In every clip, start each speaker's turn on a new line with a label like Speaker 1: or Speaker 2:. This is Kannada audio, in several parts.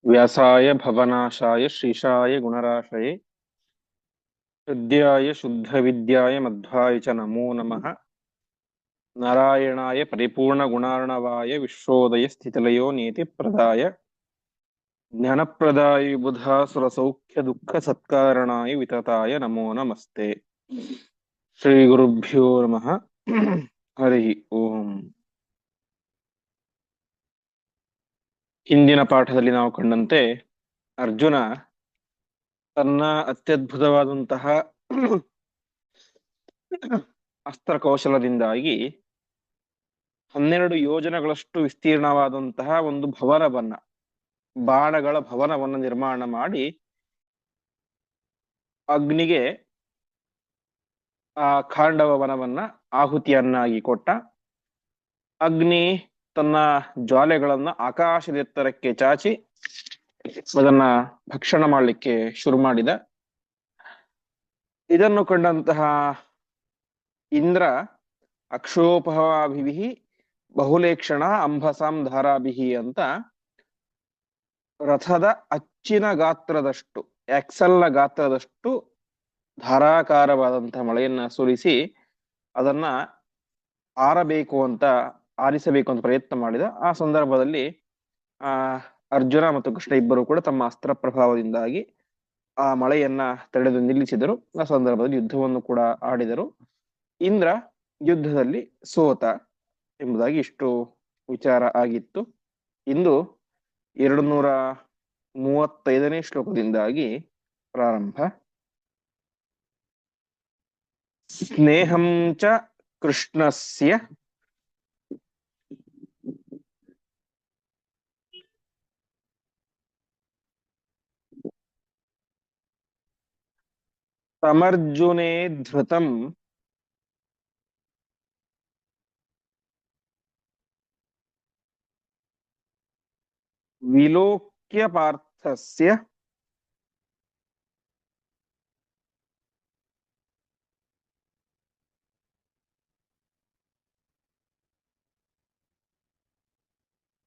Speaker 1: व्यासाय भवनाशाय श्रीशाय गुणराशये हृद्याय शुद्धविद्याय मध्वाय च नमो नमः। नारायणाय परिपूर्णगुणार्णवाय विश्वोदय स्थितिलयो नीतिप्रदाय ज्ञानप्रदाय बुधासुरसौख्यदुःखसत्कारणाय वितताय नमो नमस्ते। श्रीगुरुभ्यो नमः। हरि ಓಂ। ಹಿಂದಿನ ಪಾಠದಲ್ಲಿ ನಾವು ಕಂಡಂತೆ ಅರ್ಜುನ ತನ್ನ ಅತ್ಯದ್ಭುತವಾದಂತಹ ಅಸ್ತ್ರಕೌಶಲದಿಂದಾಗಿ 12 ಯೋಜನೆಗಳಷ್ಟು ವಿಸ್ತೀರ್ಣವಾದಂತಹ ಒಂದು ಭವನವನ್ನ, ಬಾಣಗಳ ಭವನವನ್ನು ನಿರ್ಮಾಣ ಮಾಡಿ ಅಗ್ನಿಗೆ ಆ ಖಾಂಡವ ವನವನ್ನ ಆಹುತಿಯನ್ನಾಗಿ ಕೊಟ್ಟ. ಅಗ್ನಿ ತನ್ನ ಜ್ವಾಲೆಗಳನ್ನ ಆಕಾಶದೆತ್ತರಕ್ಕೆ ಚಾಚಿ ಅದನ್ನ ಭಕ್ಷಣ ಮಾಡಲಿಕ್ಕೆ ಶುರು ಮಾಡಿದ. ಇದನ್ನು ಕಂಡಂತಹ ಇಂದ್ರ ಅಕ್ಷೋಪಹಾಭಿಹಿ ಬಹುಲೇಕ್ಷಣ ಅಂಬಸಾಂ ಧಾರಾಭಿಹಿ ಅಂತ ರಥದ ಅಚ್ಚಿನ ಗಾತ್ರದಷ್ಟು, ಎಕ್ಸೆಲ್ನ ಗಾತ್ರದಷ್ಟು ಧಾರಾಕಾರವಾದಂತಹ ಮಳೆಯನ್ನ ಸುರಿಸಿ ಅದನ್ನ ಆರಿಸಬೇಕು ಅಂತ ಪ್ರಯತ್ನ ಮಾಡಿದ. ಆ ಸಂದರ್ಭದಲ್ಲಿ ಅರ್ಜುನ ಮತ್ತು ಕೃಷ್ಣ ಇಬ್ಬರು ಕೂಡ ತಮ್ಮ ಅಸ್ತ್ರ ಪ್ರಭಾವದಿಂದಾಗಿ ಆ ಮಳೆಯನ್ನ ತಡೆದು ನಿಲ್ಲಿಸಿದರು. ಆ ಸಂದರ್ಭದಲ್ಲಿ ಯುದ್ಧವನ್ನು ಕೂಡ ಆಡಿದರು. ಇಂದ್ರ ಯುದ್ಧದಲ್ಲಿ ಸೋತ ಎಂಬುದಾಗಿ ಇಷ್ಟು ವಿಚಾರ ಆಗಿತ್ತು. ಇಂದು 235ನೇ ಶ್ಲೋಕದಿಂದಾಗಿ ಪ್ರಾರಂಭ. ಸ್ನೇಹಂ ಚ ಕೃಷ್ಣಸ್ಯ ಸಮರ್ಜುನೇ ಧೃತಂ ವಿಲೋಕ್ಯ ಪಾರ್ಥಸ್ಯ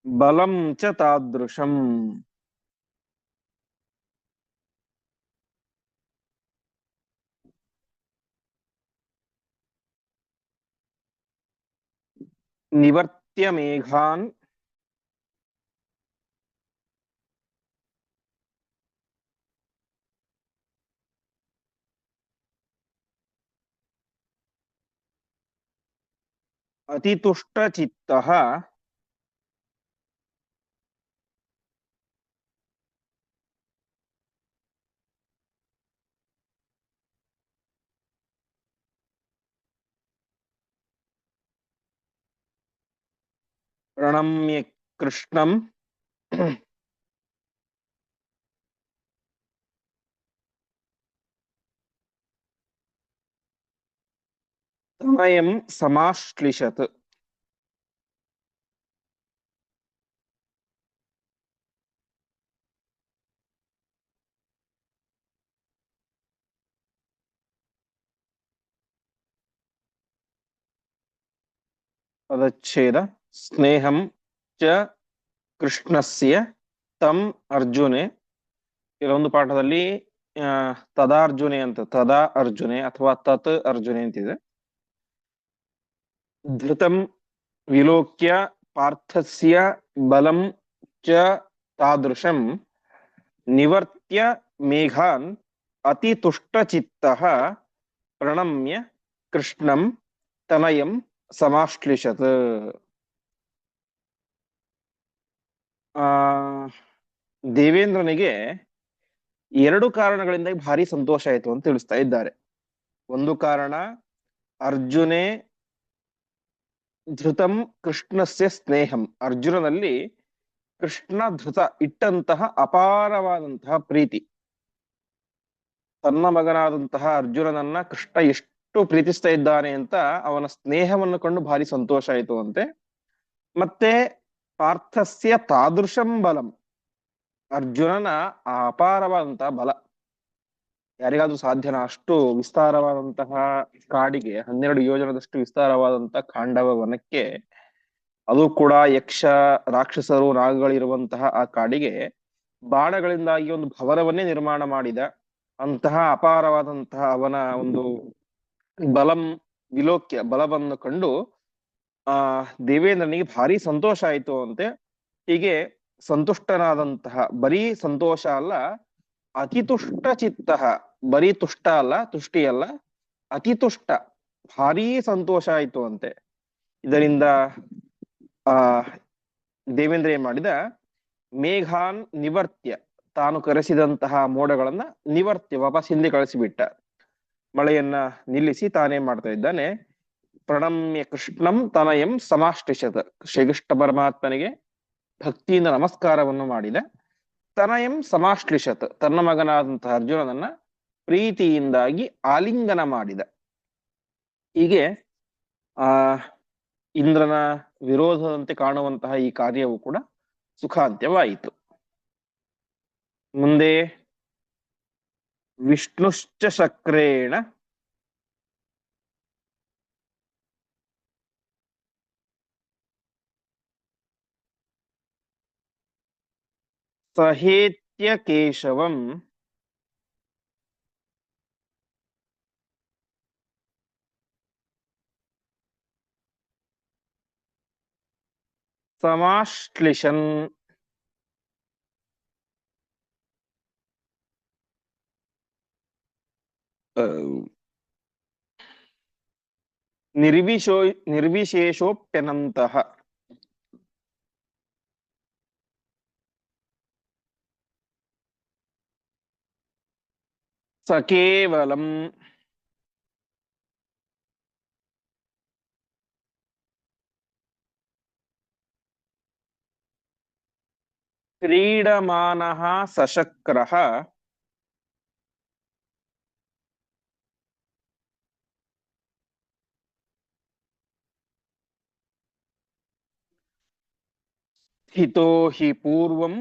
Speaker 1: ಬಲಂ ಚ ತಾದೃಶಂ. ನಿವರ್ತ್ಯ ಮೇಘಾನ್ ಅತಿತುಷ್ಟ ಚಿತ್ತಃ ಪ್ರಣಮ್ಯ ಕೃಷ್ಣಂ ತನಯಂ ಸಮಾಶ್ಲಿಷತ್. ಪದಚ್ಛೇದ. ಸ್ನೇಹಂ ಚ ಕೃಷ್ಣಸ್ಯ ತಂ ಅರ್ಜುನೆ. ಕೆಲವೊಂದು ಪಾಠದಲ್ಲಿ ತದಾರ್ಜುನೆ ಅಂತ, ತದಾ ಅರ್ಜುನೆ ಅಥವಾ ತತ್ ಅರ್ಜುನೆ ಅಂತಿದೆ. ಧೃತಂ ವಿಲೋಕ್ಯ ಪಾರ್ಥಸ್ಯ ಬಲಂ ಚ ತಾದೃಶಂ ನಿವರ್ತ್ಯ ಮೇಘಾನ್ ಅತಿತುಷ್ಟಚಿತ್ತಃ ಪ್ರಣಮ್ಯ ಕೃಷ್ಣಂ ತನಯಂ ಸಮಾಶ್ಲಿಷತ್. ದೇವೇಂದ್ರನಿಗೆ 2 ಕಾರಣಗಳಿಂದ ಭಾರಿ ಸಂತೋಷ ಆಯಿತು ಅಂತ ತಿಳಿಸ್ತಾ ಇದ್ದಾರೆ. ಒಂದು ಕಾರಣ, ಅರ್ಜುನೆ ಧೃತಂ ಕೃಷ್ಣಸ್ಯ ಸ್ನೇಹಂ, ಅರ್ಜುನನಲ್ಲಿ ಕೃಷ್ಣ ಧೃತ ಇಟ್ಟಂತಹ ಅಪಾರವಾದಂತಹ ಪ್ರೀತಿ. ತನ್ನ ಮಗನಾದಂತಹ ಅರ್ಜುನನನ್ನ ಕೃಷ್ಣ ಎಷ್ಟು ಪ್ರೀತಿಸ್ತಾ ಇದ್ದಾನೆ ಅಂತ ಅವನ ಸ್ನೇಹವನ್ನು ಕಂಡು ಭಾರಿ ಸಂತೋಷ ಆಯಿತು ಅಂತೆ. ಮತ್ತೆ ಪಾರ್ಥಸ್ಯ ತಾದೃಶಂ ಬಲಂ, ಅರ್ಜುನನ ಆ ಅಪಾರವಾದಂತಹ ಬಲ ಯಾರಿಗಾದ್ರೂ ಸಾಧ್ಯನಾ? ಅಷ್ಟು ವಿಸ್ತಾರವಾದಂತಹ ಕಾಡಿಗೆ, 12 ಯೋಜನದಷ್ಟು ವಿಸ್ತಾರವಾದಂತಹ ಖಾಂಡವ ವನಕ್ಕೆ, ಅದು ಕೂಡ ಯಕ್ಷ ರಾಕ್ಷಸರು ನಾಗಗಳಿರುವಂತಹ ಆ ಕಾಡಿಗೆ ಬಾಣಗಳಿಂದಾಗಿ ಒಂದು ಭವನವನ್ನೇ ನಿರ್ಮಾಣ ಮಾಡಿದ. ಅಂತಹ ಅಪಾರವಾದಂತಹ ಅವನ ಒಂದು ಬಲಂ ವಿಲೋಕ್ಯ ಬಲವನ್ನು ಕಂಡು ಆ ದೇವೇಂದ್ರನಿಗೆ ಭಾರಿ ಸಂತೋಷ ಆಯಿತು ಅಂತೆ. ಹೀಗೆ ಸಂತುಷ್ಟನಾದಂತಹ, ಬರೀ ಸಂತೋಷ ಅಲ್ಲ, ಅತಿತುಷ್ಟ ಚಿತ್ತ, ಬರೀ ತುಷ್ಟ ಅಲ್ಲ, ತುಷ್ಟಿ ಅಲ್ಲ, ಅತಿತುಷ್ಟ, ಭಾರೀ ಸಂತೋಷ ಆಯಿತು ಅಂತೆ. ಇದರಿಂದ ಆ ದೇವೇಂದ್ರ ಏನ್ ಮಾಡಿದ, ಮೇಘಾನ್ ನಿವರ್ತ್ಯ, ತಾನು ಕರೆಸಿದಂತಹ ಮೋಡಗಳನ್ನ ನಿವರ್ತ್ಯ ವಾಪಸ್ ಹಿಂದೆ ಕಳಿಸಿಬಿಟ್ಟ. ಮಳೆಯನ್ನ ನಿಲ್ಲಿಸಿ ತಾನೇನ್ ಮಾಡ್ತಾ ಇದ್ದಾನೆ, ಪ್ರಣಮ್ಯ ಕೃಷ್ಣಂ ತನಯಂ ಸಮಾಷ್ಟಿಷತ್, ಶ್ರೀಕೃಷ್ಣ ಪರಮಾತ್ಮನಿಗೆ ಭಕ್ತಿಯಿಂದ ನಮಸ್ಕಾರವನ್ನು ಮಾಡಿದ. ತನಯಂ ಸಮಾಶ್ಲಿಷತ್, ತನ್ನ ಮಗನಾದಂತಹ ಅರ್ಜುನನನ್ನ ಪ್ರೀತಿಯಿಂದಾಗಿ ಆಲಿಂಗನ ಮಾಡಿದ. ಹೀಗೆ ಆ ಇಂದ್ರನ ವಿರೋಧದಂತೆ ಕಾಣುವಂತಹ ಈ ಕಾರ್ಯವು ಕೂಡ ಸುಖಾಂತ್ಯವಾಯಿತು. ಮುಂದೆ ವಿಷ್ಣುಶ್ಚ ಶಕ್ರೇಣ ಸಹೇತ್ಯ ಕೇಶವಂ ಸಮಾಶ್ಲಿಷನ್ ನಿರ್ವಿಶೇಷೋಪ್ಯನಂತಹ ಸಕೇವಲಂ ಕ್ರೀಡಮಾನಃ ಸಶಕ್ರಃ ಸ್ಥಿತೋ ಹಿ ಪೂರ್ವಂ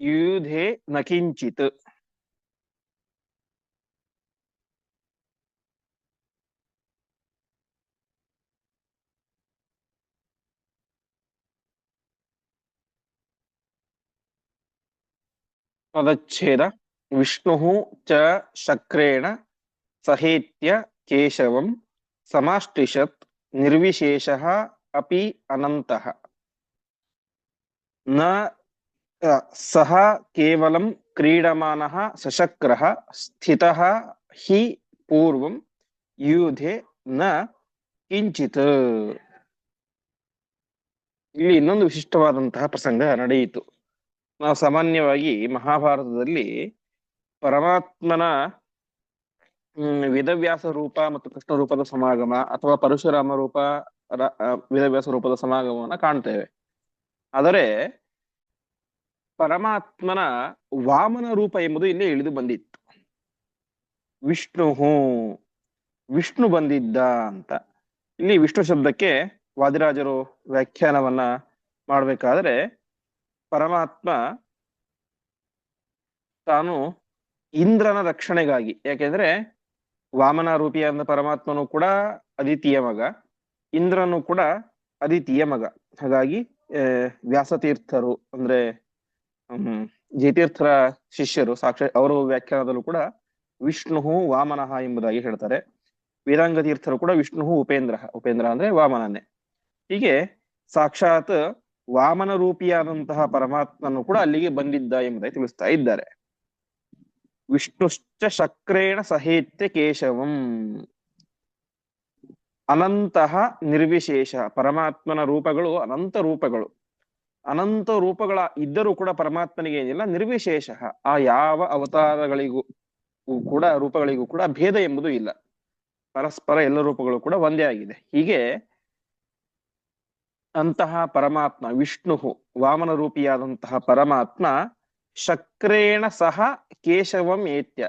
Speaker 1: ಯುಧೆ ನ ಕಿಂಚಿತ್. ಪದಚ್ಛೇದ. ವಿಷ್ಣು ಚ ಶಕ್ರೇಣ ಸಹೇತ್ಯ ಕೇಶವಂ ಸಮಾಷ್ಟಿಷತ್ ನಿರ್ವಿಶೇಷಃ ಅಪಿ ಅನಂತಃ ನ ಸಹ ಕೇವಲಂ ಕ್ರೀಡಮಾನಃ ಸಶಕ್ರಃ ಸ್ಥಿತಃ ಹಿ ಪೂರ್ವಂ ಯುಧೆ ನ ಕಿಂಚಿತ್. ಇಲ್ಲಿ ಇನ್ನೊಂದು ವಿಶಿಷ್ಟವಾದಂತಹ ಪ್ರಸಂಗ ನಡೆಯಿತು. ನಾವು ಸಾಮಾನ್ಯವಾಗಿ ಮಹಾಭಾರತದಲ್ಲಿ ಪರಮಾತ್ಮನ ವೇದವ್ಯಾಸ ರೂಪ ಮತ್ತು ಕೃಷ್ಣ ರೂಪದ ಸಮಾಗಮ ಅಥವಾ ಪರಶುರಾಮ ರೂಪ ವೇದವ್ಯಾಸ ರೂಪದ ಸಮಾಗಮವನ್ನು ಕಾಣ್ತೇವೆ. ಆದರೆ ಪರಮಾತ್ಮನ ವಾಮನ ರೂಪ ಎಂಬುದು ಇಲ್ಲಿ ಇಳಿದು ಬಂದಿತ್ತು. ವಿಷ್ಣು ಬಂದಿದ್ದ ಅಂತ. ಇಲ್ಲಿ ವಿಷ್ಣು ಶಬ್ದಕ್ಕೆ ವಾದಿರಾಜರು ವ್ಯಾಖ್ಯಾನವನ್ನ ಮಾಡಬೇಕಾದ್ರೆ, ಪರಮಾತ್ಮ ತಾನು ಇಂದ್ರನ ರಕ್ಷಣೆಗಾಗಿ, ಯಾಕೆಂದ್ರೆ ವಾಮನ ರೂಪಿಯಾದ ಪರಮಾತ್ಮನು ಕೂಡ ಅದಿತಿಯ ಮಗ, ಇಂದ್ರನು ಕೂಡ ಅದಿತಿಯ ಮಗ. ಹಾಗಾಗಿ ವ್ಯಾಸತೀರ್ಥರು ಅಂದ್ರೆ ಜಯತೀರ್ಥರ ಶಿಷ್ಯರು ಸಾಕ್ಷಾತ್ ಅವರು ವ್ಯಾಖ್ಯಾನದಲ್ಲೂ ಕೂಡ ವಿಷ್ಣು ವಾಮನಃ ಎಂಬುದಾಗಿ ಹೇಳ್ತಾರೆ. ವೇದಾಂಗ ತೀರ್ಥರು ಕೂಡ ವಿಷ್ಣು ಉಪೇಂದ್ರ ಅಂದ್ರೆ ವಾಮನನೇ. ಹೀಗೆ ಸಾಕ್ಷಾತ್ ವಾಮನ ರೂಪಿಯಾದಂತಹ ಪರಮಾತ್ಮನು ಕೂಡ ಅಲ್ಲಿಗೆ ಬಂದಿದ್ದ ಎಂಬುದಾಗಿ ತಿಳಿಸ್ತಾ ಇದ್ದಾರೆ. ವಿಷ್ಣುಶ್ಚ ಶಕ್ರೇಣ ಸಹೇತ್ಯ ಕೇಶವಂ, ಅನಂತಹ ನಿರ್ವಿಶೇಷ, ಪರಮಾತ್ಮನ ರೂಪಗಳು ಅನಂತ ರೂಪಗಳು. ಅನಂತ ರೂಪಗಳ ಇದ್ದರೂ ಕೂಡ ಪರಮಾತ್ಮನಿಗೆ ಏನಿಲ್ಲ, ನಿರ್ವಿಶೇಷ, ಆ ಯಾವ ಅವತಾರಗಳಿಗೂ ಕೂಡ ರೂಪಗಳಿಗೂ ಕೂಡ ಭೇದ ಎಂಬುದು ಇಲ್ಲ. ಪರಸ್ಪರ ಎಲ್ಲ ರೂಪಗಳು ಕೂಡ ಒಂದೇ ಆಗಿದೆ. ಹೀಗೆ ಅಂತಹ ಪರಮಾತ್ಮ ವಿಷ್ಣು ವಾಮನ ರೂಪಿಯಾದಂತಹ ಪರಮಾತ್ಮ ಶಕ್ರೇಣ ಸಹ ಕೇಶವಂ ಏತ್ಯ,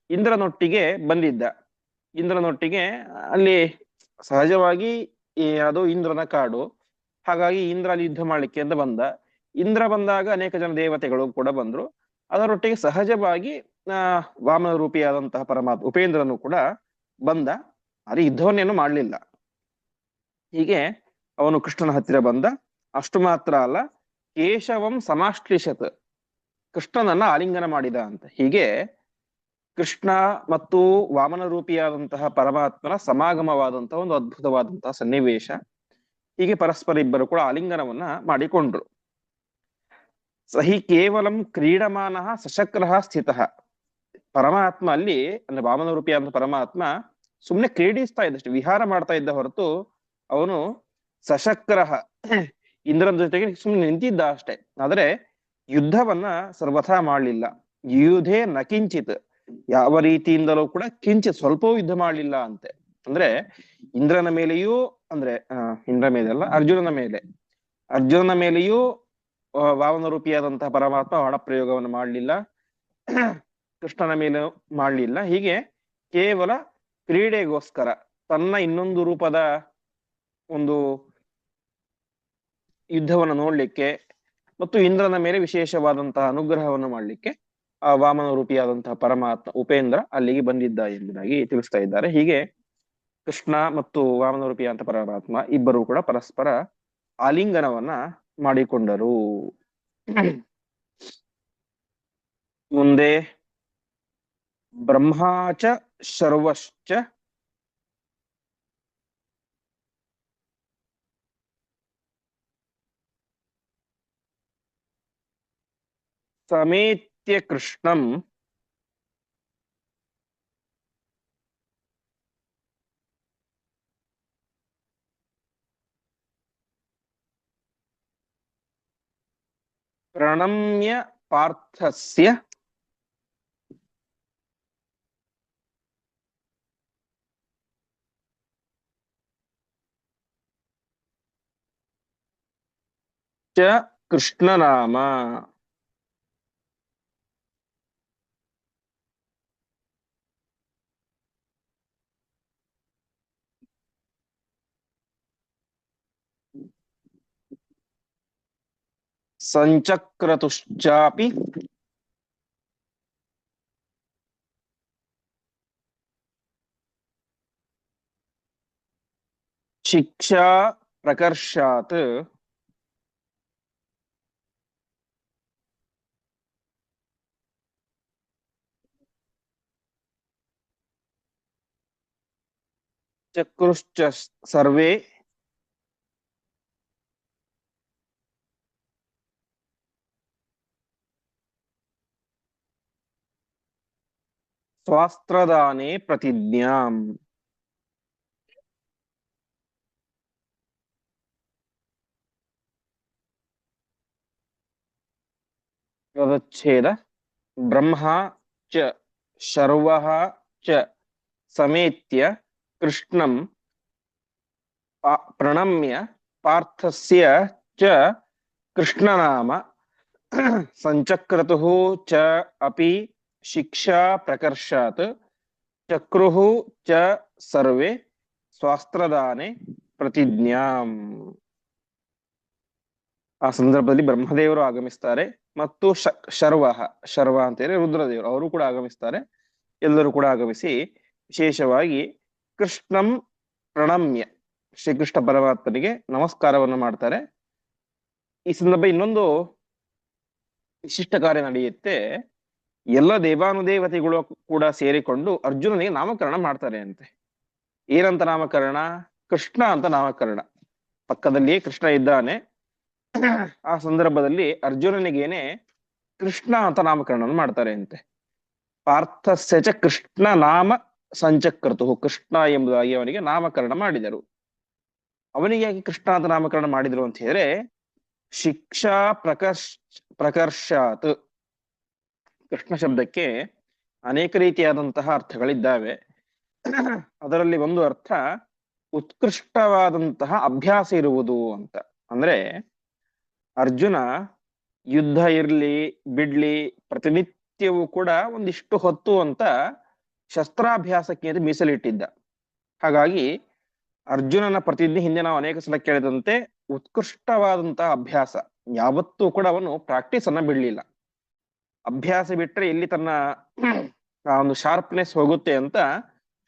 Speaker 1: ಇಂದ್ರನೊಟ್ಟಿಗೆ ಬಂದಿದ್ದ. ಇಂದ್ರನೊಟ್ಟಿಗೆ ಅಲ್ಲಿ ಸಹಜವಾಗಿ ಅದು ಇಂದ್ರನ ಕಾಡು, ಹಾಗಾಗಿ ಇಂದ್ರ ಅಲ್ಲಿ ಯುದ್ಧ ಮಾಡ್ಲಿಕ್ಕೆ ಅಂತ ಬಂದ. ಇಂದ್ರ ಬಂದಾಗ ಅನೇಕ ಜನ ದೇವತೆಗಳು ಕೂಡ ಬಂದ್ರು. ಅದರೊಟ್ಟಿಗೆ ಸಹಜವಾಗಿ ವಾಮನ ರೂಪಿಯಾದಂತಹ ಪರಮಾತ್ಮ ಉಪೇಂದ್ರನು ಕೂಡ ಬಂದ, ಆದರೆ ಯುದ್ಧವನ್ನೇನು ಮಾಡಲಿಲ್ಲ. ಹೀಗೆ ಅವನು ಕೃಷ್ಣನ ಹತ್ತಿರ ಬಂದ. ಅಷ್ಟು ಮಾತ್ರ ಅಲ್ಲ, ಕೇಶವಂ ಸಮಾಶ್ಲಿಷತ್, ಕೃಷ್ಣನನ್ನ ಆಲಿಂಗನ ಮಾಡಿದ ಅಂತ. ಹೀಗೆ ಕೃಷ್ಣ ಮತ್ತು ವಾಮನ ರೂಪಿಯಾದಂತಹ ಪರಮಾತ್ಮನ ಸಮಾಗಮವಾದಂತಹ ಒಂದು ಅದ್ಭುತವಾದಂತಹ ಸನ್ನಿವೇಶ. ಹೀಗೆ ಪರಸ್ಪರ ಇಬ್ಬರು ಕೂಡ ಆಲಿಂಗನವನ್ನ ಮಾಡಿಕೊಂಡ್ರು. ಸಹಿ ಕೇವಲಂ ಕ್ರೀಡಮಾನ ಸಶಕ್ರ ಸ್ಥಿತ, ಪರಮಾತ್ಮ ಅಲ್ಲಿ ಅಂದ್ರೆ ವಾಮನ ರೂಪಿಯಾದ ಪರಮಾತ್ಮ ಸುಮ್ನೆ ಕ್ರೀಡಿಸ್ತಾ ಇದ್ದಷ್ಟು, ವಿಹಾರ ಮಾಡ್ತಾ ಇದ್ದ ಹೊರತು ಅವನು ಸಶಕ್ರ ಇಂದ್ರನ ಜೊತೆಗೆ ಸುಮ್ಮನೆ ನಿಂತಿದ್ದ ಅಷ್ಟೇ. ಆದ್ರೆ ಯುದ್ಧವನ್ನ ಸರ್ವಥಾ ಮಾಡಲಿಲ್ಲ. ಯುಧೇ ನಕಿಂಚಿತ್, ಯಾವ ರೀತಿಯಿಂದಲೂ ಕೂಡ ಕಿಂಚಿತ್ ಸ್ವಲ್ಪವೂ ಯುದ್ಧ ಮಾಡಲಿಲ್ಲ ಅಂತೆ. ಅಂದ್ರೆ ಇಂದ್ರನ ಮೇಲೆಯೂ, ಅಂದ್ರೆ ಇಂದ್ರ ಮೇಲೆ ಅಲ್ಲ, ಅರ್ಜುನನ ಮೇಲೆಯೂ ವಾಮನ ರೂಪಿಯಾದಂತಹ ಪರಮಾತ್ಮ ಹಣ ಪ್ರಯೋಗವನ್ನು ಮಾಡಲಿಲ್ಲ, ಕೃಷ್ಣನ ಮೇಲೆ ಮಾಡಲಿಲ್ಲ. ಹೀಗೆ ಕೇವಲ ಕ್ರೀಡೆಗೋಸ್ಕರ ತನ್ನ ಇನ್ನೊಂದು ರೂಪದ ಒಂದು ಯುದ್ಧವನ್ನು ನೋಡ್ಲಿಕ್ಕೆ ಮತ್ತು ಇಂದ್ರನ ಮೇಲೆ ವಿಶೇಷವಾದಂತಹ ಅನುಗ್ರಹವನ್ನು ಮಾಡಲಿಕ್ಕೆ ಆ ವಾಮನ ರೂಪಿಯಾದಂತಹ ಪರಮಾತ್ಮ ಉಪೇಂದ್ರ ಅಲ್ಲಿಗೆ ಬಂದಿದ್ದ ಎಂಬುದಾಗಿ ತಿಳಿಸ್ತಾ ಇದ್ದಾರೆ. ಹೀಗೆ ಕೃಷ್ಣ ಮತ್ತು ವಾಮನ ರೂಪಿಯಾದಂತಹ ಪರಮಾತ್ಮ ಇಬ್ಬರು ಕೂಡ ಪರಸ್ಪರ ಆಲಿಂಗನವನ್ನ ಮಾಡಿಕೊಂಡರು. ಮುಂದೆ ಬ್ರಹ್ಮಾಚ ಶರ್ವಶ್ಚ ಸಮೇತ್ಯ ಕೃಷ್ಣಂ ಪ್ರಣಮ್ಯ ಪಾರ್ಥಸ್ಯ ಚ ಕೃಷ್ಣನಾಮ. ಸಂಚಕ್ರತುಶ್ಚಾಪಿ ಶಿಕ್ಷಾ ಪ್ರಕರ್ಷಾತ್ ಚಕ್ರುಶ್ಚ ಸರ್ವೇ ಸ್ವಾಸ್ತ್ರದಾನೆ ಪ್ರತಿಜ್ಞಾಂ. ಪದಚ್ಛೇದ. ಬ್ರಹ್ಮ ಚ ಶರ್ವಃ ಚ ಸಮೇತ್ಯ ಕೃಷ್ಣಂ ಪ್ರಣಮ್ಯ ಪಾರ್ಥಸ್ಯ ಚ ಕೃಷ್ಣನಾಮ ಸಂಚಕ್ರತುಃ ಚ ಅಪಿ ಶಿಕ್ಷಾ ಪ್ರಕರ್ಷಾತ್ ಚಕ್ರುಃ ಚ ಸರ್ವೇ ಸ್ವಾಸ್ತ್ರದಾನೆ ಪ್ರತಿಜ್ಞಾಂ. ಆ ಸಂದರ್ಭದಲ್ಲಿ ಬ್ರಹ್ಮದೇವರು ಆಗಮಿಸ್ತಾರೆ ಮತ್ತು ಶರ್ವ ಅಂತ ಹೇಳಿ ರುದ್ರದೇವರು ಅವರು ಕೂಡ ಆಗಮಿಸ್ತಾರೆ. ಎಲ್ಲರೂ ಕೂಡ ಆಗಮಿಸಿ ವಿಶೇಷವಾಗಿ ಕೃಷ್ಣಂ ಪ್ರಣಮ್ಯ, ಶ್ರೀಕೃಷ್ಣ ಪರಮಾತ್ಮನಿಗೆ ನಮಸ್ಕಾರವನ್ನು ಮಾಡ್ತಾರೆ. ಈ ಸಂದರ್ಭ ಇನ್ನೊಂದು ವಿಶಿಷ್ಟ ಕಾರ್ಯ ನಡೆಯುತ್ತೆ. ಎಲ್ಲ ದೇವಾನುದೇವತೆಗಳು ಕೂಡ ಸೇರಿಕೊಂಡು ಅರ್ಜುನನಿಗೆ ನಾಮಕರಣ ಮಾಡ್ತಾರೆ ಅಂತೆ. ಏನಂತ ನಾಮಕರಣ? ಕೃಷ್ಣ ಅಂತ ನಾಮಕರಣ. ಪಕ್ಕದಲ್ಲಿಯೇ ಕೃಷ್ಣ ಇದ್ದಾನೆ. ಆ ಸಂದರ್ಭದಲ್ಲಿ ಅರ್ಜುನನಿಗೇನೆ ಕೃಷ್ಣ ಅಂತ ನಾಮಕರಣವನ್ನು ಮಾಡ್ತಾರೆ ಅಂತೆ. ಪಾರ್ಥಸ್ಯ ಚ ಕೃಷ್ಣ ನಾಮ ಸಂಚಕ್ರತು, ಕೃಷ್ಣ ಎಂಬುದಾಗಿ ಅವನಿಗೆ ನಾಮಕರಣ ಮಾಡಿದರು. ಅವನಿಗೆ ಯಾಕೆ ಕೃಷ್ಣ ಅಂತ ನಾಮಕರಣ ಮಾಡಿದರು ಅಂತ ಹೇಳಿದ್ರೆ, ಶಿಕ್ಷಾ ಪ್ರಕರ್ಷಾತ್. ಕೃಷ್ಣ ಶಬ್ದಕ್ಕೆ ಅನೇಕ ರೀತಿಯಾದಂತಹ ಅರ್ಥಗಳಿದ್ದಾವೆ. ಅದರಲ್ಲಿ ಒಂದು ಅರ್ಥ ಉತ್ಕೃಷ್ಟವಾದಂತಹ ಅಭ್ಯಾಸ ಇರುವುದು ಅಂತ. ಅಂದ್ರೆ ಅರ್ಜುನ ಯುದ್ಧ ಇರ್ಲಿ ಬಿಡ್ಲಿ ಪ್ರತಿನಿತ್ಯವೂ ಕೂಡ ಒಂದಿಷ್ಟು ಹೊತ್ತು ಅಂತ ಶಸ್ತ್ರಾಭ್ಯಾಸಕ್ಕೆ ಅಂತ ಮೀಸಲಿಟ್ಟಿದ್ದ. ಹಾಗಾಗಿ ಅರ್ಜುನನ ಪ್ರತಿಜ್ಞೆ ಹಿಂದೆ ನಾವು ಅನೇಕ ಸಲ ಕೇಳಿದಂತೆ ಉತ್ಕೃಷ್ಟವಾದಂತಹ ಅಭ್ಯಾಸ. ಯಾವತ್ತೂ ಕೂಡ ಅವನು ಪ್ರಾಕ್ಟೀಸ್ ಅನ್ನ ಬಿಡ್ಲಿಲ್ಲ. ಅಭ್ಯಾಸ ಬಿಟ್ರೆ ಎಲ್ಲಿ ತನ್ನ ಆ ಒಂದು ಶಾರ್ಪ್ನೆಸ್ ಹೋಗುತ್ತೆ ಅಂತ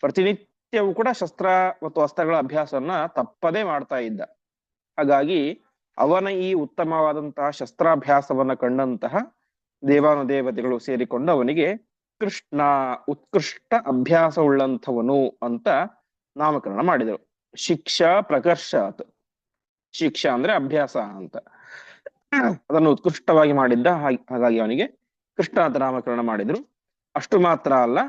Speaker 1: ಪ್ರತಿನಿತ್ಯ ನಿತ್ಯವೂ ಕೂಡ ಶಸ್ತ್ರ ಮತ್ತು ಅಸ್ತ್ರಗಳ ಅಭ್ಯಾಸವನ್ನ ತಪ್ಪದೇ ಮಾಡ್ತಾ ಇದ್ದ. ಹಾಗಾಗಿ ಅವನ ಈ ಉತ್ತಮವಾದಂತಹ ಶಸ್ತ್ರಾಭ್ಯಾಸವನ್ನ ಕಂಡಂತಹ ದೇವಾನುದೇವತೆಗಳು ಸೇರಿಕೊಂಡು ಅವನಿಗೆ ಕೃಷ್ಣ, ಉತ್ಕೃಷ್ಟ ಅಭ್ಯಾಸ ಉಳ್ಳಂಥವನು ಅಂತ ನಾಮಕರಣ ಮಾಡಿದರು. ಶಿಕ್ಷಾ ಪ್ರಕರ್ಷಾತ್, ಶಿಕ್ಷಾ ಅಂದ್ರೆ ಅಭ್ಯಾಸ ಅಂತ, ಅದನ್ನು ಉತ್ಕೃಷ್ಟವಾಗಿ ಮಾಡಿದ್ದ. ಹಾಗಾಗಿ ಅವನಿಗೆ ಕೃಷ್ಣ ಅಂತ ನಾಮಕರಣ ಮಾಡಿದ್ರು. ಅಷ್ಟು ಮಾತ್ರ ಅಲ್ಲ,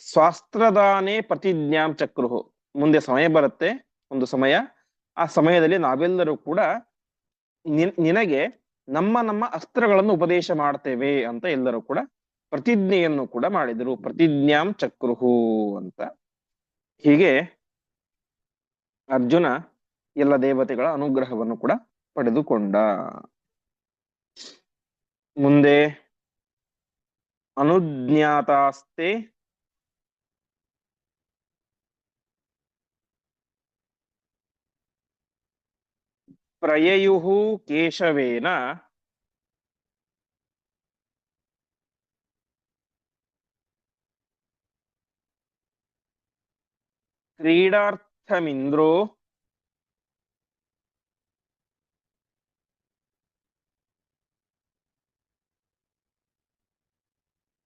Speaker 1: ಸ್ವಾಸ್ತ್ರದಾನೇ ಪ್ರತಿಜ್ಞಾಂ ಚಕ್ರುಹು, ಮುಂದೆ ಸಮಯ ಬರುತ್ತೆ, ಒಂದು ಸಮಯ, ಆ ಸಮಯದಲ್ಲಿ ನಾವೆಲ್ಲರೂ ಕೂಡ ನಿನಗೆ ನಮ್ಮ ನಮ್ಮ ಅಸ್ತ್ರಗಳನ್ನು ಉಪದೇಶ ಮಾಡ್ತೇವೆ ಅಂತ ಎಲ್ಲರೂ ಕೂಡ ಪ್ರತಿಜ್ಞೆಯನ್ನು ಕೂಡ ಮಾಡಿದರು. ಪ್ರತಿಜ್ಞಾಂ ಚಕ್ರುಹು ಅಂತ. ಹೀಗೆ ಅರ್ಜುನ ಎಲ್ಲ ದೇವತೆಗಳ ಅನುಗ್ರಹವನ್ನು ಕೂಡ ಪಡೆದುಕೊಂಡ. ಮುಂದೆ ಅನುಜ್ಞಾತಾಸ್ತೆ ಪ್ರಯಯುಹು ಕೇಶವೇನ ಕ್ರೀಡಾರ್ಥಮಿಂದ್ರೋ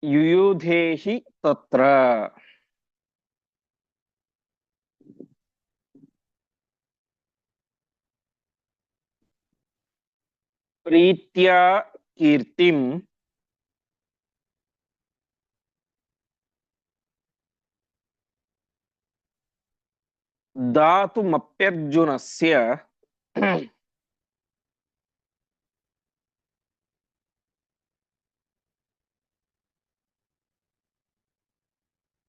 Speaker 1: ಯುಯುಧೇಹಿ ತತ್ರ. ಪ್ರೀತ್ಯಾ ಕೀರ್ತಿಂ ದಾತುಮಪ್ಯರ್ಜುನಸ್ಯ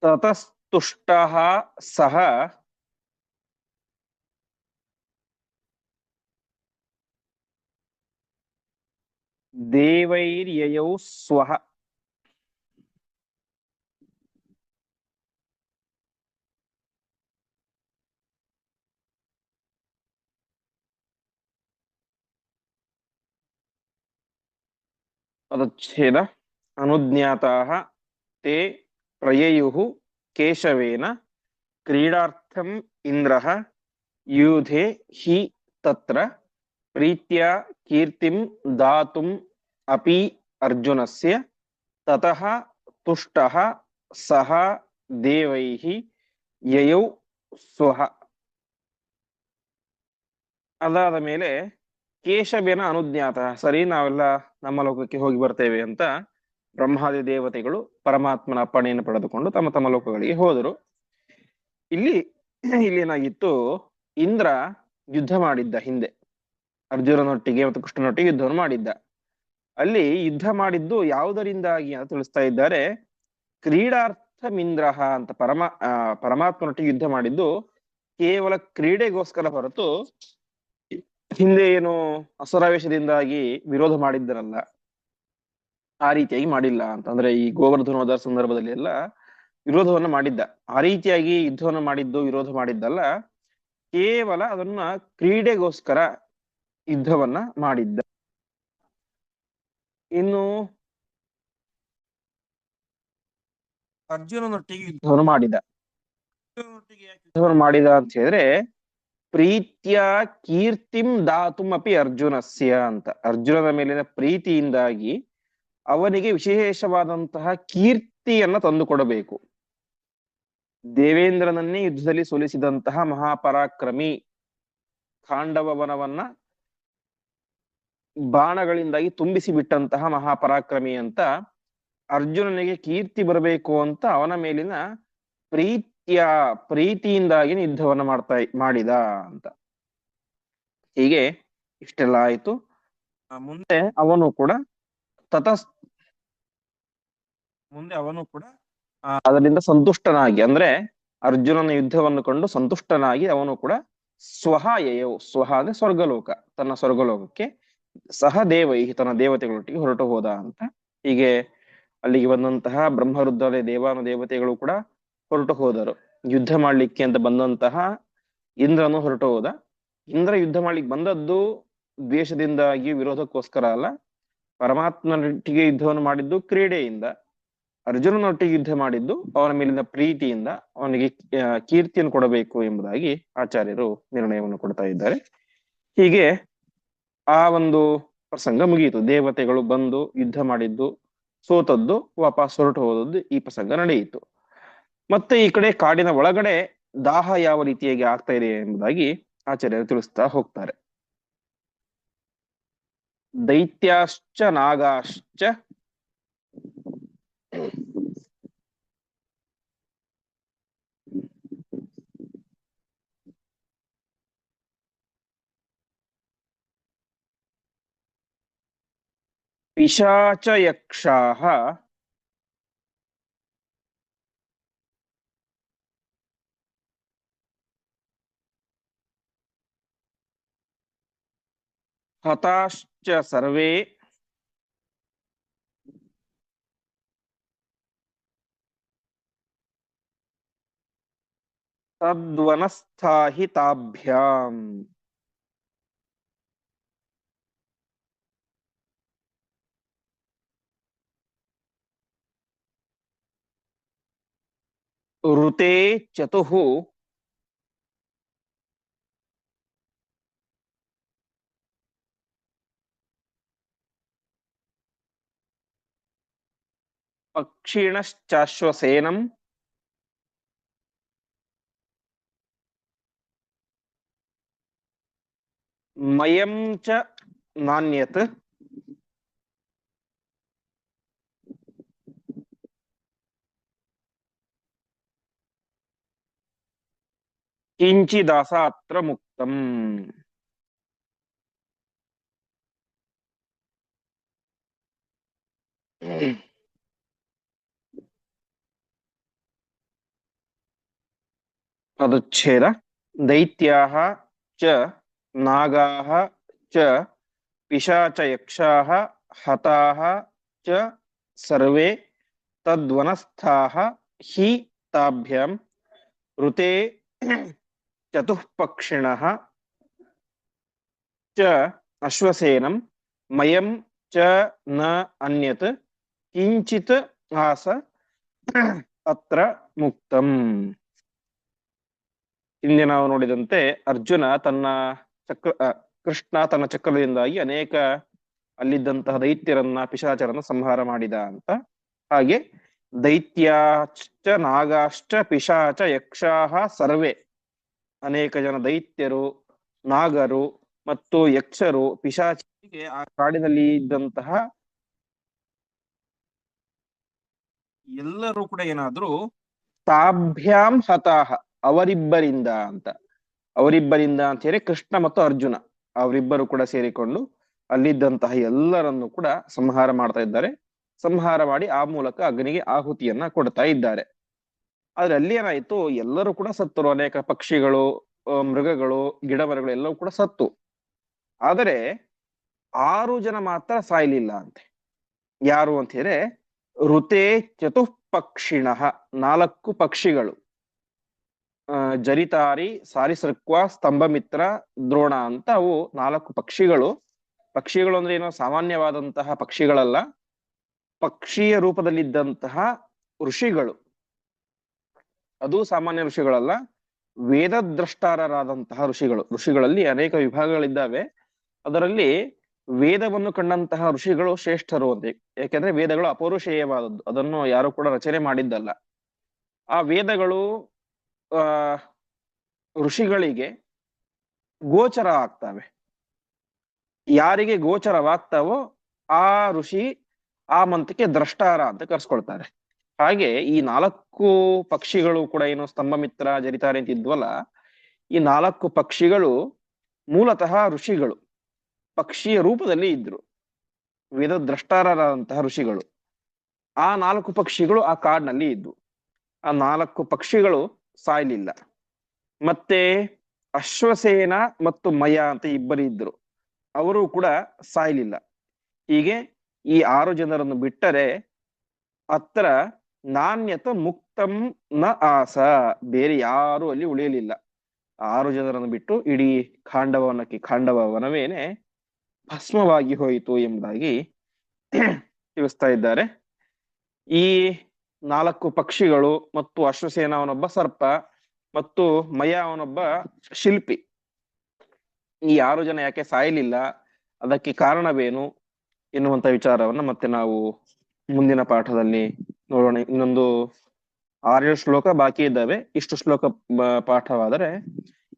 Speaker 1: ತತಸ್ತುಷ್ಟಃ ಸಹ ದೇವೈರ್ಯಯೌ ಸ್ವಃ. ಪದಚ್ಛೇದ. ಅನುಜ್ಞಾತಾಃ ತೇ ಪ್ರಯಯುಃ ಕೇಶವೇನ ಕ್ರೀಡಾರ್ಥಂ ಇಂದ್ರಃ ಯುಯುಧೇ ಹಿ ತತ್ರ ಪ್ರೀತ್ಯಾ ಕೀರ್ತಿಂ ದಾತುಂ ಅಪಿ ಅರ್ಜುನಸ್ಯ ತತಃ ತುಷ್ಟಃ ಸಹ ದೇವೈಃ ಯಯೌ ಸ್ವಃ. ಅದಾದ ಮೇಲೆ ಕೇಶವೇನ ಅನುಜ್ಞಾತ, ಸರಿ ನಾವೆಲ್ಲ ನಮ್ಮ ಲೋಕಕ್ಕೆ ಹೋಗಿ ಬರ್ತೇವೆ ಅಂತ ಬ್ರಹ್ಮಾದಿ ದೇವತೆಗಳು ಪರಮಾತ್ಮನ ಅಪ್ಪಣೆಯನ್ನು ಪಡೆದುಕೊಂಡು ತಮ್ಮ ತಮ್ಮ ಲೋಕಗಳಿಗೆ ಹೋದರು. ಇಲ್ಲಿ ಏನಾಗಿತ್ತು, ಇಂದ್ರ ಯುದ್ಧ ಮಾಡಿದ್ದ ಹಿಂದೆ ಅರ್ಜುನನೊಟ್ಟಿಗೆ ಮತ್ತು ಕೃಷ್ಣನೊಟ್ಟಿಗೆ ಯುದ್ಧವನ್ನು ಮಾಡಿದ್ದ. ಅಲ್ಲಿ ಯುದ್ಧ ಮಾಡಿದ್ದು ಯಾವುದರಿಂದಾಗಿ ಅಂತ ತಿಳಿಸ್ತಾ ಇದ್ದಾರೆ. ಕ್ರೀಡಾರ್ಥಮಿಂದ್ರಹ ಅಂತ ಪರಮಾತ್ಮನೊಟ್ಟಿಗೆ ಯುದ್ಧ ಮಾಡಿದ್ದು ಕೇವಲ ಕ್ರೀಡೆಗೋಸ್ಕರ ಹೊರತು ಹಿಂದೆ ಏನು ಅಸುರಾವೇಶದಿಂದಾಗಿ ವಿರೋಧ ಮಾಡಿದ್ದರಲ್ಲ, ಆ ರೀತಿಯಾಗಿ ಮಾಡಿಲ್ಲ ಅಂತ. ಅಂದ್ರೆ ಈ ಗೋವರ್ಧನೋದ ಸಂದರ್ಭದಲ್ಲಿ ಎಲ್ಲ ವಿರೋಧವನ್ನ ಮಾಡಿದ್ದ, ಆ ರೀತಿಯಾಗಿ ಯುದ್ಧವನ್ನು ಮಾಡಿದ್ದು ವಿರೋಧ ಮಾಡಿದ್ದಲ್ಲ, ಕೇವಲ ಅದನ್ನ ಕ್ರೀಡೆಗೋಸ್ಕರ ಯುದ್ಧವನ್ನ ಮಾಡಿದ್ದ. ಇನ್ನು ಅರ್ಜುನನೊಟ್ಟಿಗೆ ಯುದ್ಧವನ್ನು ಮಾಡಿದ. ಯುದ್ಧವನ್ನು ಮಾಡಿದ ಅಂತ ಹೇಳಿದ್ರೆ ಪ್ರೀತ್ಯ ಕೀರ್ತಿಂ ದಾತುಂ ಅಪಿ ಅರ್ಜುನಸ್ಯ ಅಂತ. ಅರ್ಜುನನ ಮೇಲಿನ ಪ್ರೀತಿಯಿಂದಾಗಿ ಅವನಿಗೆ ವಿಶೇಷವಾದಂತಹ ಕೀರ್ತಿಯನ್ನ ತಂದುಕೊಡಬೇಕು. ದೇವೇಂದ್ರನನ್ನೇ ಯುದ್ಧದಲ್ಲಿ ಸೋಲಿಸಿದಂತಹ ಮಹಾಪರಾಕ್ರಮಿ, ಖಾಂಡವ ವನವನ್ನ ಬಾಣಗಳಿಂದಾಗಿ ತುಂಬಿಸಿ ಬಿಟ್ಟಂತಹ ಮಹಾಪರಾಕ್ರಮಿ ಅಂತ ಅರ್ಜುನನಿಗೆ ಕೀರ್ತಿ ಬರಬೇಕು ಅಂತ ಅವನ ಮೇಲಿನ ಪ್ರೀತಿಯಿಂದಾಗಿ ಯುದ್ಧವನ್ನ ಮಾಡಿದ ಅಂತ. ಹೀಗೆ ಇಷ್ಟೆಲ್ಲ ಆಯ್ತು. ಮುಂದೆ ಅವನು ಕೂಡ ಅದರಿಂದ ಸಂತುಷ್ಟನಾಗಿ, ಅಂದ್ರೆ ಅರ್ಜುನನ ಯುದ್ಧವನ್ನು ಕಂಡು ಸಂತುಷ್ಟನಾಗಿ ಅವನು ಕೂಡ ಸ್ವಹ ಯಯೌ, ಸ್ವಹ ಅಂದ್ರೆ ಸ್ವರ್ಗಲೋಕ, ತನ್ನ ಸ್ವರ್ಗಲೋಕಕ್ಕೆ ಸಹ ದೇವೈ, ತನ್ನ ದೇವತೆಗಳೊಟ್ಟಿಗೆ ಹೊರಟು ಹೋದ ಅಂತ. ಹೀಗೆ ಅಲ್ಲಿಗೆ ಬಂದಂತಹ ಬ್ರಹ್ಮರುದ್ರರೇ ದೇವಾನು ದೇವತೆಗಳು ಕೂಡ ಹೊರಟು ಹೋದರು. ಯುದ್ಧ ಮಾಡ್ಲಿಕ್ಕೆ ಅಂತ ಬಂದಂತಹ ಇಂದ್ರನು ಹೊರಟು ಹೋದ. ಇಂದ್ರ ಯುದ್ಧ ಮಾಡ್ಲಿಕ್ಕೆ ಬಂದದ್ದು ದ್ವೇಷದಿಂದಾಗಿ, ವಿರೋಧಕ್ಕೋಸ್ಕರ ಅಲ್ಲ, ಪರಮಾತ್ಮನೊಟ್ಟಿಗೆ ಯುದ್ಧವನ್ನು ಮಾಡಿದ್ದು ಕ್ರೀಡೆಯಿಂದ. ಅರ್ಜುನನೊಟ್ಟಿಗೆ ಯುದ್ಧ ಮಾಡಿದ್ದು ಅವನ ಮೇಲಿನ ಪ್ರೀತಿಯಿಂದ ಅವನಿಗೆ ಕೀರ್ತಿಯನ್ನು ಕೊಡಬೇಕು ಎಂಬುದಾಗಿ ಆಚಾರ್ಯರು ನಿರ್ಣಯವನ್ನು ಕೊಡ್ತಾ ಇದ್ದಾರೆ. ಹೀಗೆ ಆ ಒಂದು ಪ್ರಸಂಗ ಮುಗಿಯಿತು. ದೇವತೆಗಳು ಬಂದು ಯುದ್ಧ ಮಾಡಿದ್ದು, ಸೋತದ್ದು, ವಾಪಸ್ ಹೊರಟು ಹೋದದ್ದು, ಈ ಪ್ರಸಂಗ ನಡೆಯಿತು. ಮತ್ತೆ ಈ ಕಡೆ ಕಾಡಿನ ಒಳಗಡೆ ದಾಹ ಯಾವ ರೀತಿಯಾಗಿ ಆಗ್ತಾ ಇದೆ ಎಂಬುದಾಗಿ ಆಚಾರ್ಯರು ತಿಳಿಸ್ತಾ ಹೋಗ್ತಾರೆ. ದೈತ್ಯಾಶ್ಚ ನಾಗಾಶ್ಚ ಪಿಶಾಚ ಯಕ್ಷಾಃ ಹತಾಶ್ಚ ಸರ್ವೇ ತದ್ವನಸ್ಥಾಹಿ ತಾಭ್ಯಾಂ. ಋತೆ ಚತುಃ ಪಕ್ಷಿಣಶ್ಚಾಶ್ವಸೇನಂ ಮಯಂ ಚ ನಾನ್ಯತ್ ಕಿಂಚಿದಾಸ ಅತ್ರ ಮುಕ್ತಂ. ಪದಚ್ಛೇದ. ದೈತ್ಯಾಃ ಚ ನಾಗಾಃ ಚ ಪಿಶಾಚಯಕ್ಷಾಃ ಹತಾಃ ಚ ಸರ್ವೇ ತದ್ವನಸ್ಥಾಃ ಹಿ ತಾಭ್ಯಾಂ ಋತೆ ಚತುಃಪಕ್ಷಿಣಃ ಚ ಅಶ್ವಸೇನಂ ಮಯಂ ಚ ನ ಅನ್ಯತ್ ಕಿಂಚಿತ್ ಆಸ ಅತ್ರ ಮುಕ್ತಂ. ಹಿಂದೆ ನಾವು ನೋಡಿದಂತೆ ಅರ್ಜುನ ತನ್ನ ಕೃಷ್ಣ ತನ್ನ ಚಕ್ರದಿಂದಾಗಿ ಅನೇಕ ಅಲ್ಲಿದ್ದಂತಹ ದೈತ್ಯರನ್ನ ಪಿಶಾಚರನ್ನ ಸಂಹಾರ ಮಾಡಿದ ಅಂತ. ಹಾಗೆ ದೈತ್ಯಾಶ್ಚ ನಾಗಾಶ್ಚ ಪಿಶಾಚ ಯಕ್ಷಾಹ ಸರ್ವೇ, ಅನೇಕ ಜನ ದೈತ್ಯರು, ನಾಗರು ಮತ್ತು ಯಕ್ಷರು, ಪಿಶಾಚಿಗೆ ಆ ಕಾಡಿನಲ್ಲಿ ಇದ್ದಂತಹ ಎಲ್ಲರೂ ಕೂಡ ಏನಾದ್ರು ತಾಭ್ಯಾಂ ಹತಾಹ, ಅವರಿಬ್ಬರಿಂದ ಅಂತ. ಅವರಿಬ್ಬರಿಂದ ಅಂತ ಹೇಳಿ ಕೃಷ್ಣ ಮತ್ತು ಅರ್ಜುನ ಅವರಿಬ್ಬರು ಕೂಡ ಸೇರಿಕೊಂಡು ಅಲ್ಲಿದ್ದಂತಹ ಎಲ್ಲರನ್ನು ಕೂಡ ಸಂಹಾರ ಮಾಡ್ತಾ ಇದ್ದಾರೆ. ಸಂಹಾರ ಮಾಡಿ ಆ ಮೂಲಕ ಅಗ್ನಿಗೆ ಆಹುತಿಯನ್ನ ಕೊಡ್ತಾ ಇದ್ದಾರೆ. ಆದ್ರೆ ಅಲ್ಲಿ ಏನಾಯ್ತು, ಎಲ್ಲರೂ ಕೂಡ ಸತ್ತರು. ಅನೇಕ ಪಕ್ಷಿಗಳು, ಮೃಗಗಳು, ಗಿಡ ಮರಗಳು ಎಲ್ಲವೂ ಕೂಡ ಸತ್ತು. ಆದರೆ 6 ಜನ ಮಾತ್ರ ಸಾಯ್ಲಿಲ್ಲ ಅಂತೆ. ಯಾರು ಅಂತ ಹೇಳಿದ್ರೆ ಋತೆ ಚತುಃಪಕ್ಷಿಣ, 4 ಪಕ್ಷಿಗಳು, ಜರಿತಾರಿ, ಸಾರಿಸೃಕ್ವ, ಸ್ತಂಭಮಿತ್ರ, ದ್ರೋಣ ಅಂತ ಅವು 4 ಪಕ್ಷಿಗಳು. ಪಕ್ಷಿಗಳು ಅಂದ್ರೆ ಏನೋ ಸಾಮಾನ್ಯವಾದಂತಹ ಪಕ್ಷಿಗಳಲ್ಲ, ಪಕ್ಷಿಯ ರೂಪದಲ್ಲಿದ್ದಂತಹ ಋಷಿಗಳು. ಅದು ಸಾಮಾನ್ಯ ಋಷಿಗಳಲ್ಲ, ವೇದದ್ರಷ್ಟಾರರಾದಂತಹ ಋಷಿಗಳು. ಋಷಿಗಳಲ್ಲಿ ಅನೇಕ ವಿಭಾಗಗಳಿದ್ದಾವೆ. ಅದರಲ್ಲಿ ವೇದವನ್ನು ಕಂಡಂತಹ ಋಷಿಗಳು ಶ್ರೇಷ್ಠರು ಅಂತ. ಯಾಕೆಂದ್ರೆ ವೇದಗಳು ಅಪೌರುಷೇಯವಾದದ್ದು, ಅದನ್ನು ಯಾರು ಕೂಡ ರಚನೆ ಮಾಡಿದ್ದಲ್ಲ. ಆ ವೇದಗಳು ಆ ಋಷಿಗಳಿಗೆ ಗೋಚರ ಆಗ್ತವೆ. ಯಾರಿಗೆ ಗೋಚರವಾಗ್ತಾವೋ ಆ ಋಷಿ ಆ ಮಂತ್ರಕ್ಕೆ ದ್ರಷ್ಟಾರ ಅಂತ ಕರ್ಸ್ಕೊಳ್ತಾರೆ. ಹಾಗೆ ಈ 4 ಪಕ್ಷಿಗಳು ಕೂಡ ಏನು ಸ್ತಂಭಮಿತ್ರ, ಜರಿತಾರೆ ಅಂತ ಇದ್ವಲ್ಲ, ಈ 4 ಪಕ್ಷಿಗಳು ಮೂಲತಃ ಋಷಿಗಳು, ಪಕ್ಷಿಯ ರೂಪದಲ್ಲಿ ಇದ್ರು, ವೇದ ದ್ರಷ್ಟಾರರಾದಂತಹ ಋಷಿಗಳು. ಆ 4 ಪಕ್ಷಿಗಳು ಆ ಕಾಡಿನಲ್ಲಿ ಇದ್ವು. ಆ 4 ಪಕ್ಷಿಗಳು ಸಾಯ್ಲಿಲ್ಲ. ಮತ್ತೆ ಅಶ್ವಸೇನ ಮತ್ತು ಮಯ ಅಂತ ಇಬ್ಬರು ಇದ್ರು, ಅವರು ಕೂಡ ಸಾಯ್ಲಿಲ್ಲ. ಹೀಗೆ ಈ 6 ಜನರನ್ನು ಬಿಟ್ಟರೆ ಅತ್ರ ನಾಣ್ಯತ ಮುಕ್ತಂ ನ ಆಸ, ಬೇರೆ ಯಾರು ಅಲ್ಲಿ ಉಳಿಯಲಿಲ್ಲ. 6 ಜನರನ್ನು ಬಿಟ್ಟು ಇಡೀ ಖಾಂಡವ ವನವೇನೆ ಭಸ್ಮವಾಗಿ ಹೋಯಿತು ಎಂಬುದಾಗಿ ತಿಳಿಸ್ತಾ ಇದ್ದಾರೆ. ಈ 4 ಪಕ್ಷಿಗಳು ಮತ್ತು ಅಶ್ವಸೇನ ಅವನೊಬ್ಬ ಸರ್ಪ ಮತ್ತು ಮಯ ಅವನೊಬ್ಬ ಶಿಲ್ಪಿ. ಈ 6 ಜನ ಯಾಕೆ ಸಾಯಲಿಲ್ಲ, ಅದಕ್ಕೆ ಕಾರಣವೇನು ಎನ್ನುವಂತ ವಿಚಾರವನ್ನ ಮತ್ತೆ ನಾವು ಮುಂದಿನ ಪಾಠದಲ್ಲಿ ನೋಡೋಣ. ಇನ್ನೊಂದು 6 ಶ್ಲೋಕ ಬಾಕಿ ಇದ್ದಾವೆ. ಇಷ್ಟು ಶ್ಲೋಕ ಪಾಠವಾದರೆ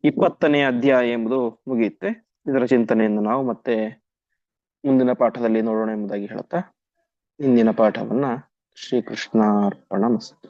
Speaker 1: 20ನೇ ಅಧ್ಯಾಯ ಎಂಬುದು ಮುಗಿಯುತ್ತೆ. ಇದರ ಚಿಂತನೆಯನ್ನು ನಾವು ಮತ್ತೆ ಮುಂದಿನ ಪಾಠದಲ್ಲಿ ನೋಡೋಣ ಎಂಬುದಾಗಿ ಹೇಳುತ್ತಾ ಇಂದಿನ ಪಾಠವನ್ನ ಶ್ರೀಕೃಷ್ಣಾರ್ಪಣಮಸ್ತು.